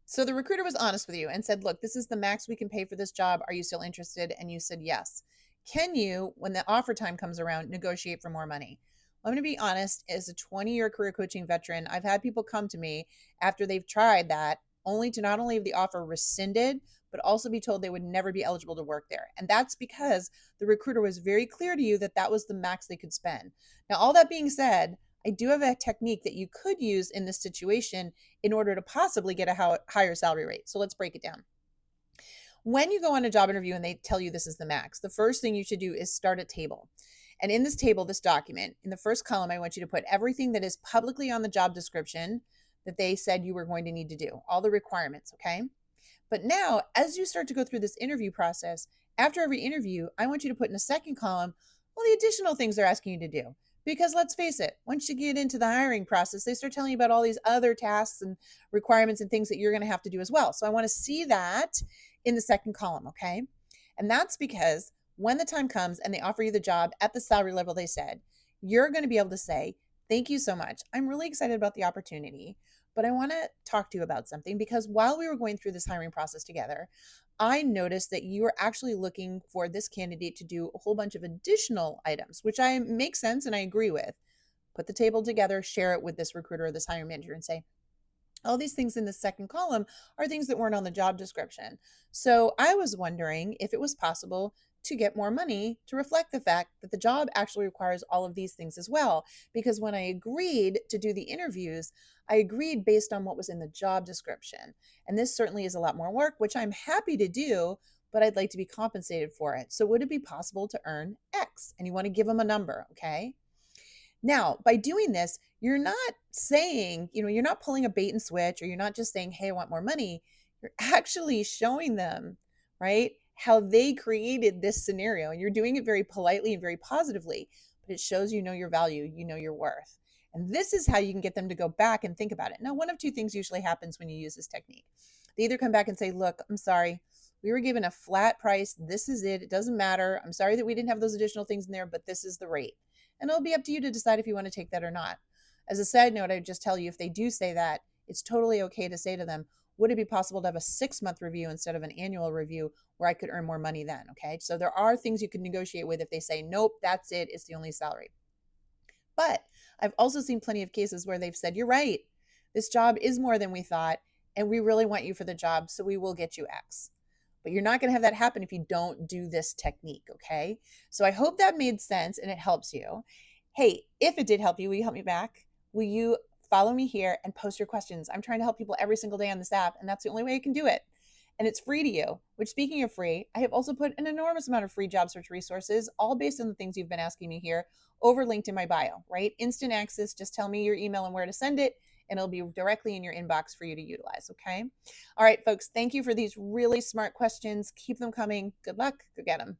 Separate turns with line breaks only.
So the recruiter was honest with you and said, look, this is the max we can pay for this job. Are you still interested? And you said yes. Can you, when the offer time comes around, negotiate for more money? Well, I'm going to be honest, as a 20-year career coaching veteran, I've had people come to me after they've tried that, only to not only have the offer rescinded, but also be told they would never be eligible to work there. And that's because the recruiter was very clear to you that that was the max they could spend. Now, all that being said, I do have a technique that you could use in this situation in order to possibly get a higher salary rate. So let's break it down. When you go on a job interview and they tell you this is the max, the first thing you should do is start a table. And in this table, this document, in the first column, I want you to put everything that is publicly on the job description that they said you were going to need to do, all the requirements, okay? But now, as you start to go through this interview process, after every interview, I want you to put in a second column all the additional things they're asking you to do. Because let's face it, once you get into the hiring process, they start telling you about all these other tasks and requirements and things that you're going to have to do as well. So I want to see that in the second column, okay? And that's because when the time comes and they offer you the job at the salary level they said, you're going to be able to say, thank you so much. I'm really excited about the opportunity, but I want to talk to you about something because while we were going through this hiring process together, I noticed that you are actually looking for this candidate to do a whole bunch of additional items, which I makes sense and I agree with. Put the table together, share it with this recruiter or this hiring manager and say, all these things in the second column are things that weren't on the job description. So I was wondering if it was possible to get more money to reflect the fact that the job actually requires all of these things as well. Because when I agreed to do the interviews, I agreed based on what was in the job description. And this certainly is a lot more work, which I'm happy to do, but I'd like to be compensated for it. So would it be possible to earn X? And you want to give them a number, okay? Now, by doing this, you're not saying, you're not pulling a bait and switch, or you're not just saying, hey, I want more money. You're actually showing them, right, how they created this scenario. And you're doing it very politely and very positively, but it shows you know your value, you know your worth. And this is how you can get them to go back and think about it. Now, one of two things usually happens when you use this technique. They either come back and say, look, I'm sorry. We were given a flat price. This is it. It doesn't matter. I'm sorry that we didn't have those additional things in there, but this is the rate. And it'll be up to you to decide if you want to take that or not. As a side note, I would just tell you if they do say that, it's totally okay to say to them, would it be possible to have a 6-month review instead of an annual review where I could earn more money then? Okay. So there are things you can negotiate with if they say, nope, that's it. It's the only salary. But I've also seen plenty of cases where they've said, you're right. This job is more than we thought, and we really want you for the job, so we will get you X. But you're not going to have that happen if you don't do this technique, okay? So I hope that made sense and it helps you. Hey, if it did help you, will you help me back? Will you follow me here and post your questions? I'm trying to help people every single day on this app, and that's the only way I can do it. And it's free to you, which, speaking of free, I have also put an enormous amount of free job search resources, all based on the things you've been asking me here, over linked in my bio, right? Instant access. Just tell me your email and where to send it, and it'll be directly in your inbox for you to utilize, okay? All right, folks, thank you for these really smart questions. Keep them coming. Good luck. Go get them.